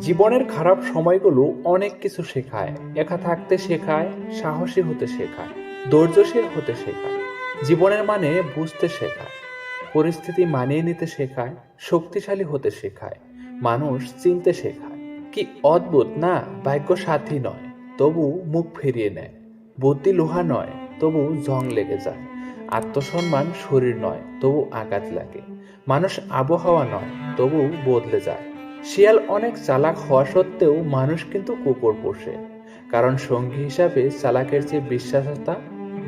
জীবনের খারাপ সময়গুলো অনেক কিছু শেখায়। একা থাকতে শেখায়, সাহসী হতে শেখায়, ধৈর্যশীল হতে শেখায়, জীবনের মানে বুঝতে শেখায়, পরিস্থিতি মানিয়ে নিতে শেখায়, শক্তিশালী হতে শেখায়, মানুষ চিনতে শেখায়। কি অদ্ভুত না! ভাগ্য সাথী নয়, তবু মুখ ফিরিয়ে নেয়। বুদ্ধি লোহা নয়, তবু জং লেগে যায়। আত্মসম্মান শরীর নয়, তবু আঘাত লাগে। মানুষ আবহাওয়া নয়, তবু বদলে যায়। শিয়াল অনেক চালাক হওয়া সত্ত্বেও মানুষ কিন্তু কুকুর পোষে, কারণ সঙ্গী হিসাবে চালাকের চেয়ে বিশ্বাসতা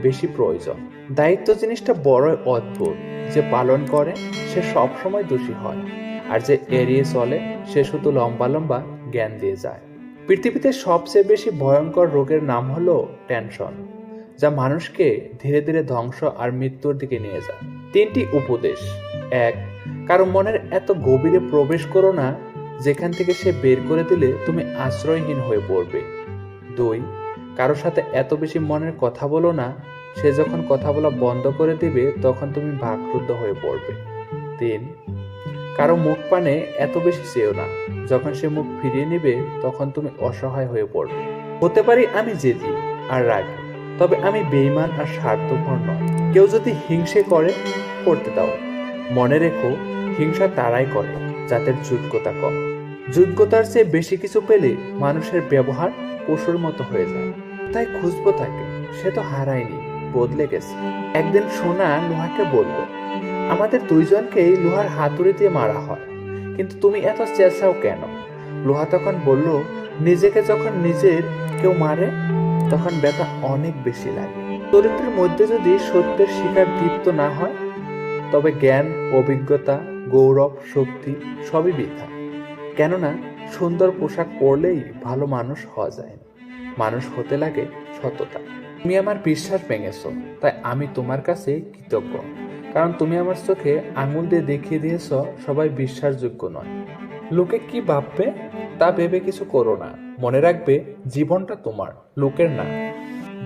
বেশি প্রয়োজন। দায়িত্ব জিনিসটা বড়ই অদ্ভুত। যে পালন করে সে সবসময় দোষী হয়, আর যে এড়িয়ে চলে সে শুধু লম্বা লম্বা জ্ঞান দিয়ে যায়। পৃথিবীতে সবচেয়ে বেশি ভয়ঙ্কর রোগের নাম হলো টেনশন, যা মানুষকে ধীরে ধীরে ধ্বংস আর মৃত্যুর দিকে নিয়ে যায়। 3টি উপদেশ। 1, কারো মনের এত গভীরে প্রবেশ করো না যেখান থেকে সে বের করে দিলে তুমি আশ্রয়হীন হয়ে পড়বে। 2, কারোর সাথে এত বেশি মনের কথা বলো না, সে যখন কথা বলা বন্ধ করে দিবে তখন তুমি বাকরুদ্ধ হয়ে পড়বে। 3, কারো মুখ পানে এত বেশি চেয়েও না, যখন সে মুখ ফিরিয়ে নিবে তখন তুমি অসহায় হয়ে পড়বে। হতে পারি আমি জেদি আর রাগী, তবে আমি বেঈমান আর স্বার্থপর নয়। কেউ যদি হিংসে করে, করতে দাও। মনে রেখো, হিংসা তারাই করে যাদের যোগ্যতা কম। যোগ্যতার চেয়ে বেশি কিছু পেলে মানুষের ব্যবহার পশুর মতো হয়ে যায়। তাই খুঁজবো তাকে, সে তো হারায়নি, বদলে গেছে। একদিন সোনা লোহাকে বলল, আমাদের দুইজনকেই লোহার হাতুড়ি দিয়ে মারা হয়, কিন্তু তুমি এত চেঁচাও কেন? লোহা তখন বলল, নিজেকে যখন নিজের কেউ মারে তখন ব্যথা অনেক বেশি লাগে। চরিত্রের মধ্যে যদি সত্যের শিকার দীপ্ত না হয়, তবে জ্ঞান, অভিজ্ঞতা, গৌরব, শক্তি সবই বৃথা। কেননা সুন্দর পোশাক পরলেই ভালো মানুষ হওয়া যায় না, মানুষ হতে লাগে সততা। তুমি আমার বিশ্বাস ভেঙেছ, তাই আমি তোমার কাছে কৃতজ্ঞ, কারণ তুমি আমার চোখে আঙুল দিয়ে দেখিয়ে দিয়েছ সবাই বিশ্বাসযোগ্য নয়। লোকে কি ভাববে তা ভেবে কিছু করো না। মনে রাখবে, জীবনটা তোমার, লোকের না।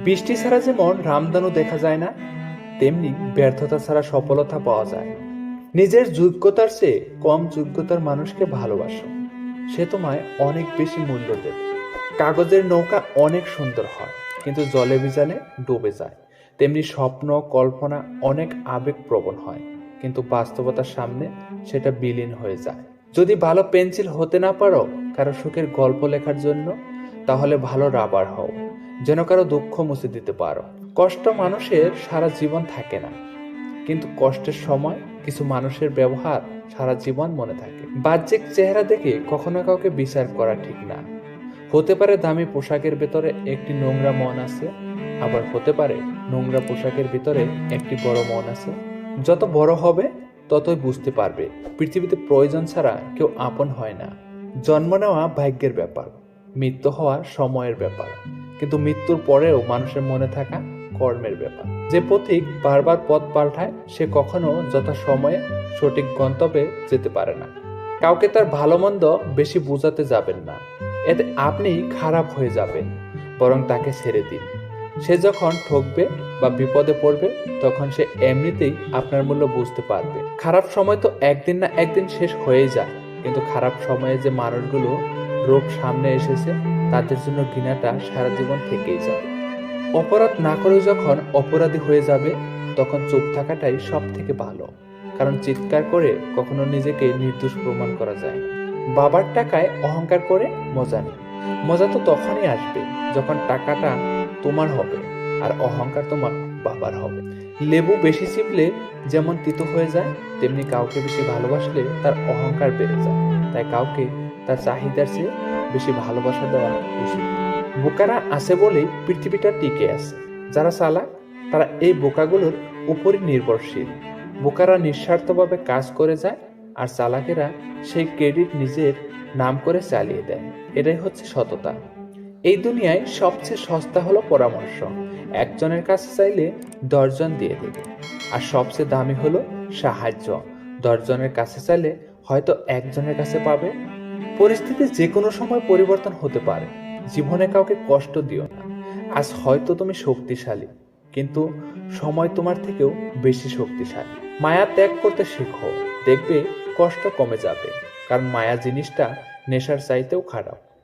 বৃষ্টি ছাড়া যেমন রামধনু দেখা যায় না, তেমনি ব্যর্থতা ছাড়া সফলতা পাওয়া যায় না। নিজের যোগ্যতার চেয়ে কম যোগ্যতার মানুষকে ভালোবাসো, সে তোমায় অনেক বেশি মূল্য দেবে। কাগজের নৌকা অনেক সুন্দর হয়, কিন্তু জলে ভিজালে ডুবে যায়। তেমনি স্বপ্ন, কল্পনা অনেক আবেগপ্রবণ হয়, কিন্তু বাস্তবতার সামনে সেটা বিলীন হয়ে যায়। যদি ভালো পেন্সিল হতে না পারো কারো সুখের গল্প লেখার জন্য, তাহলে ভালো রাবার হও, যেন কারো দুঃখ মুছে দিতে পারো। কষ্ট মানুষের সারা জীবন থাকে না, কিন্তু কষ্টের সময় কিছু মানুষের ব্যবহার সারা জীবন মনে থাকে। বাহ্যিক চেহারা দেখে কখনো কাউকে বিচার করা ঠিক না। হতে পারে দামি পোশাকের ভেতরে একটি নোংরা মন আছে, আবার হতে পারে নোংরা পোশাকের ভিতরে একটি বড় মন আছে। যত বড় হবে ততই বুঝতে পারবে, পৃথিবীতে প্রয়োজন ছাড়া কেউ আপন হয় না। জন্ম নেওয়া ভাগ্যের ব্যাপার, মৃত্যু হওয়া সময়ের ব্যাপার, কিন্তু মৃত্যুর পরেও মানুষের মনে থাকা কর্মের ব্যাপার। যে পথিক বারবার পথ পাল্টায় সে কখনো যথাসময়ে সঠিক গন্তব্যে যেতে পারে না। কাউকে তার ভালো মন্দ বেশি বোঝাতে যাবেন না, এতে আপনি খারাপ হয়ে যাবেন। বরং তাকে ছেড়ে দিন। সে যখন ঠকবে বা বিপদে পড়বে তখন সে এমনিতেই আপনার মূল্য বুঝতে পারবে। খারাপ সময় তো একদিন না একদিন শেষ হয়েই যায়, কিন্তু খারাপ সময়ে যে মানুষগুলো রূপ সামনে এসেছে তাদের জন্য ঘৃণাটা সারা জীবন থেকেই যাবে। অপরাধ না করেও যখন অপরাধী হয়ে যাবে তখন চুপ থাকাটাই সব থেকে ভালো, কারণ চিৎকার করে কখনো নিজেকে নির্দোষ প্রমাণ করা যায় না। বাবার টাকায় অহংকার করে মজা নেই। মজা তো তখনই আসবে যখন টাকাটা তোমার হবে আর অহংকার তোমার বাবার হবে। লেবু বেশি চিপলে যেমন তিতো হয়ে যায়, তেমনি কাউকে বেশি ভালোবাসলে তার অহংকার বেড়ে যায়। তাই কাউকে তার চাহিদার চেয়ে বেশি ভালোবাসা দেওয়া উচিত। বোকারা আছে বলেই পৃথিবীটা টিকে আছে। যারা চালাক তারা এই বোকাগুলোর উপরই নির্ভরশীল। বোকারা নিঃস্বার্থভাবে কাজ করে যায়, আর চালাকেরা সেই ক্রেডিট নিজের নাম করে চালিয়ে দেয়। এটাই হচ্ছে সততা। এই দুনিয়ায় সবচেয়ে সস্তা হলো পরামর্শ। একজনের কাছে চাইলে 10 জন দিয়ে দেবে। আর সবচেয়ে দামি হলো সাহায্য। 10 জনের কাছে চাইলে হয়তো একজনের কাছে পাবে। পরিস্থিতি যে কোনো সময় পরিবর্তন হতে পারে। জীবনে কাউকে কষ্ট দিও না। আজ হয়তো তুমি শক্তিশালী, কিন্তু সময় তোমার থেকেও বেশি শক্তিশালী। মায়া ত্যাগ করতে শেখো, দেখবে কষ্ট কমে যাবে, কারণ মায়া জিনিসটা নেশার চাইতেও খারাপ।